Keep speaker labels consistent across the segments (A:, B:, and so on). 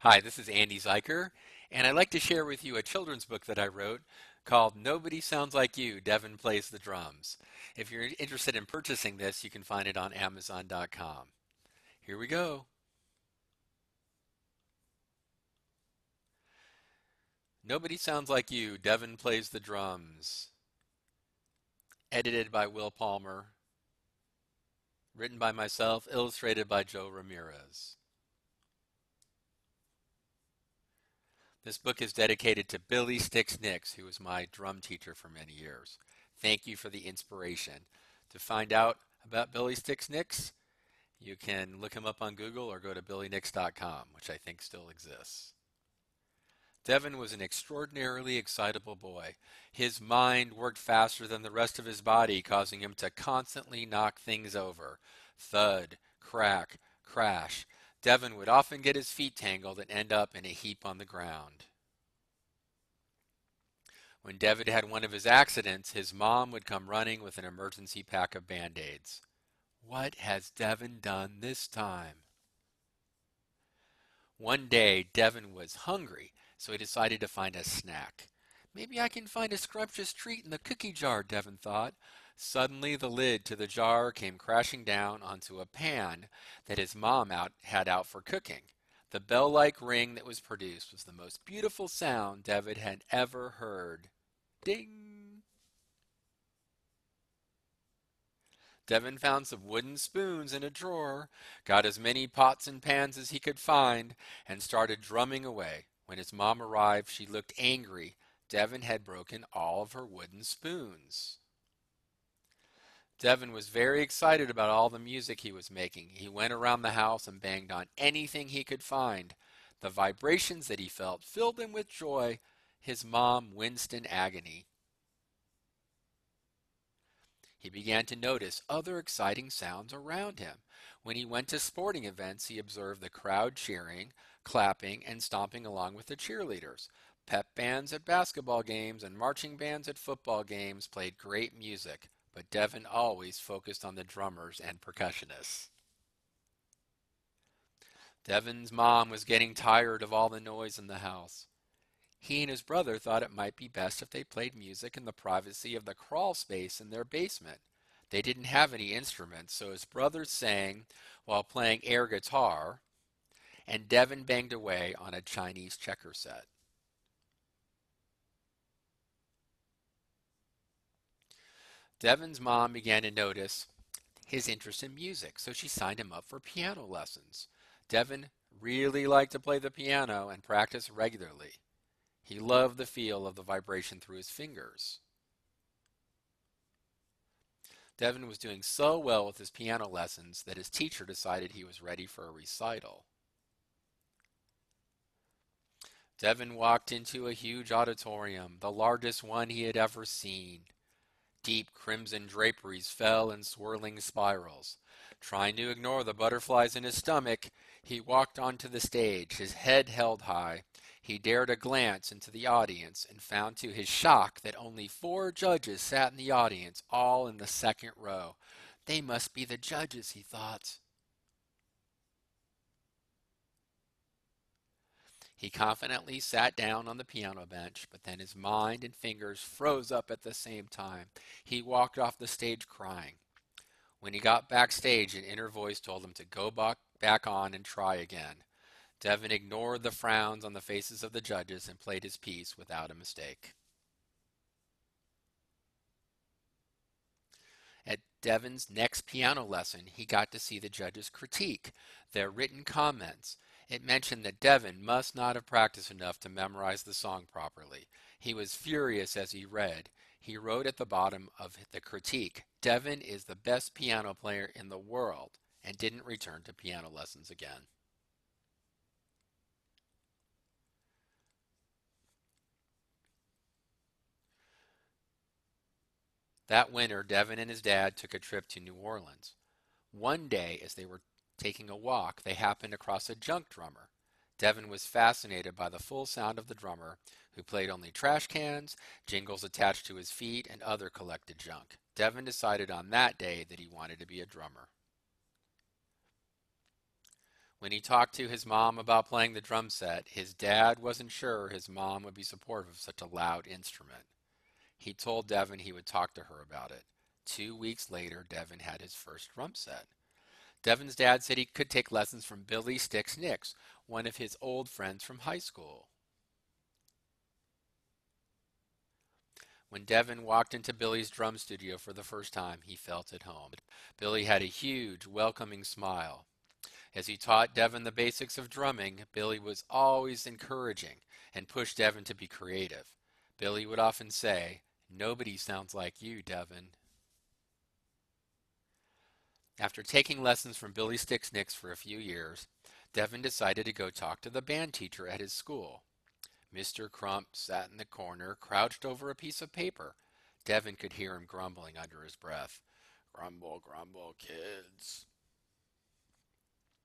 A: Hi, this is Andy Zeiker, and I'd like to share with you a children's book that I wrote called Nobody Sounds Like You, Devan Plays the Drums. If you're interested in purchasing this, you can find it on Amazon.com. Here we go. Nobody Sounds Like You, Devan Plays the Drums. Edited by Will Palmer. Written by myself, illustrated by Joe Ramirez. This book is dedicated to Billy Sticks Nix, who was my drum teacher for many years. Thank you for the inspiration. To find out about Billy Sticks Nix, you can look him up on Google or go to billynix.com, which I think still exists. Devan was an extraordinarily excitable boy. His mind worked faster than the rest of his body, causing him to constantly knock things over. Thud, crack, crash. Devan would often get his feet tangled and end up in a heap on the ground. When Devan had one of his accidents, his mom would come running with an emergency pack of Band-Aids. What has Devan done this time? One day, Devan was hungry, so he decided to find a snack. Maybe I can find a scrumptious treat in the cookie jar, Devan thought. Suddenly, the lid to the jar came crashing down onto a pan that his mom had out for cooking. The bell-like ring that was produced was the most beautiful sound Devan had ever heard. Ding! Devan found some wooden spoons in a drawer, got as many pots and pans as he could find, and started drumming away. When his mom arrived, she looked angry. Devan had broken all of her wooden spoons. Devan was very excited about all the music he was making. He went around the house and banged on anything he could find. The vibrations that he felt filled him with joy. His mom winced in agony. He began to notice other exciting sounds around him. When he went to sporting events, he observed the crowd cheering, clapping, and stomping along with the cheerleaders. Pep bands at basketball games and marching bands at football games played great music, but Devan always focused on the drummers and percussionists. Devan's mom was getting tired of all the noise in the house. He and his brother thought it might be best if they played music in the privacy of the crawl space in their basement. They didn't have any instruments, so his brother sang while playing air guitar, and Devan banged away on a Chinese checker set. Devan's mom began to notice his interest in music, so she signed him up for piano lessons. Devan really liked to play the piano and practice regularly. He loved the feel of the vibration through his fingers. Devan was doing so well with his piano lessons that his teacher decided he was ready for a recital. Devan walked into a huge auditorium, the largest one he had ever seen. Deep crimson draperies fell in swirling spirals. Trying to ignore the butterflies in his stomach, he walked onto the stage, his head held high. He dared a glance into the audience and found to his shock that only 4 judges sat in the audience, all in the second row. They must be the judges, he thought. He confidently sat down on the piano bench, but then his mind and fingers froze up at the same time. He walked off the stage crying. When he got backstage, an inner voice told him to go back on and try again. Devan ignored the frowns on the faces of the judges and played his piece without a mistake. At Devan's next piano lesson, he got to see the judges' critique, their written comments. It mentioned that Devan must not have practiced enough to memorize the song properly. He was furious as he read. He wrote at the bottom of the critique, "Devan is the best piano player in the world," and didn't return to piano lessons again. That winter, Devan and his dad took a trip to New Orleans. One day, as they were taking a walk, they happened across a junk drummer. Devan was fascinated by the full sound of the drummer, who played only trash cans, jingles attached to his feet, and other collected junk. Devan decided on that day that he wanted to be a drummer. When he talked to his mom about playing the drum set, his dad wasn't sure his mom would be supportive of such a loud instrument. He told Devan he would talk to her about it. 2 weeks later, Devan had his first drum set. Devan's dad said he could take lessons from Billy Sticks Nicks, one of his old friends from high school. When Devan walked into Billy's drum studio for the first time, he felt at home. Billy had a huge, welcoming smile. As he taught Devan the basics of drumming, Billy was always encouraging and pushed Devan to be creative. Billy would often say, "Nobody sounds like you, Devan." After taking lessons from Billy Sticks Nicks for a few years, Devan decided to go talk to the band teacher at his school. Mr. Crump sat in the corner, crouched over a piece of paper. Devan could hear him grumbling under his breath. "Grumble, grumble, kids."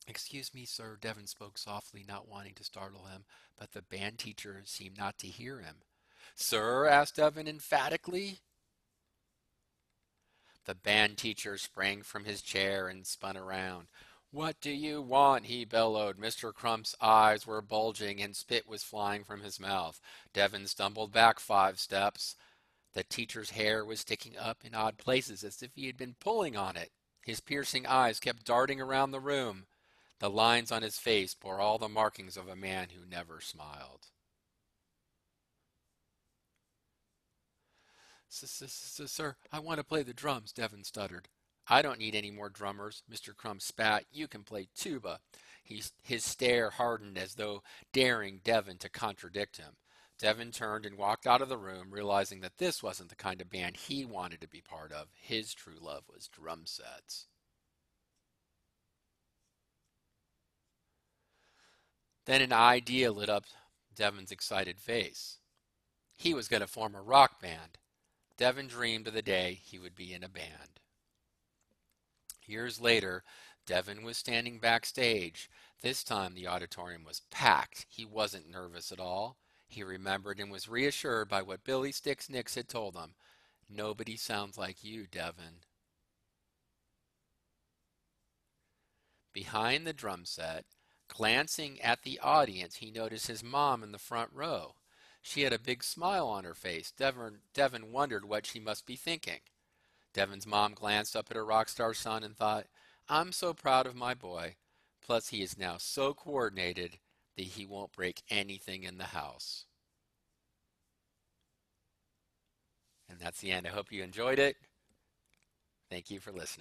A: "Excuse me, sir," Devan spoke softly, not wanting to startle him, but the band teacher seemed not to hear him. "Sir?" asked Devan emphatically. The band teacher sprang from his chair and spun around. "What do you want?" he bellowed. Mr. Crump's eyes were bulging and spit was flying from his mouth. Devan stumbled back 5 steps. The teacher's hair was sticking up in odd places as if he had been pulling on it. His piercing eyes kept darting around the room. The lines on his face bore all the markings of a man who never smiled. "Sir, I want to play the drums," Devan stuttered. "I don't need any more drummers," Mr. Crumb spat. "You can play tuba." His stare hardened as though daring Devan to contradict him. Devan turned and walked out of the room, realizing that this wasn't the kind of band he wanted to be part of. His true love was drum sets. Then an idea lit up Devan's excited face. He was going to form a rock band. Devan dreamed of the day he would be in a band. Years later, Devan was standing backstage. This time the auditorium was packed. He wasn't nervous at all. He remembered and was reassured by what Billy Sticks Nicks had told him. "Nobody sounds like you, Devan." Behind the drum set, glancing at the audience, he noticed his mom in the front row. She had a big smile on her face. Devan wondered what she must be thinking. Devan's mom glanced up at her rock star son and thought, "I'm so proud of my boy. Plus, he is now so coordinated that he won't break anything in the house." And that's the end. I hope you enjoyed it. Thank you for listening.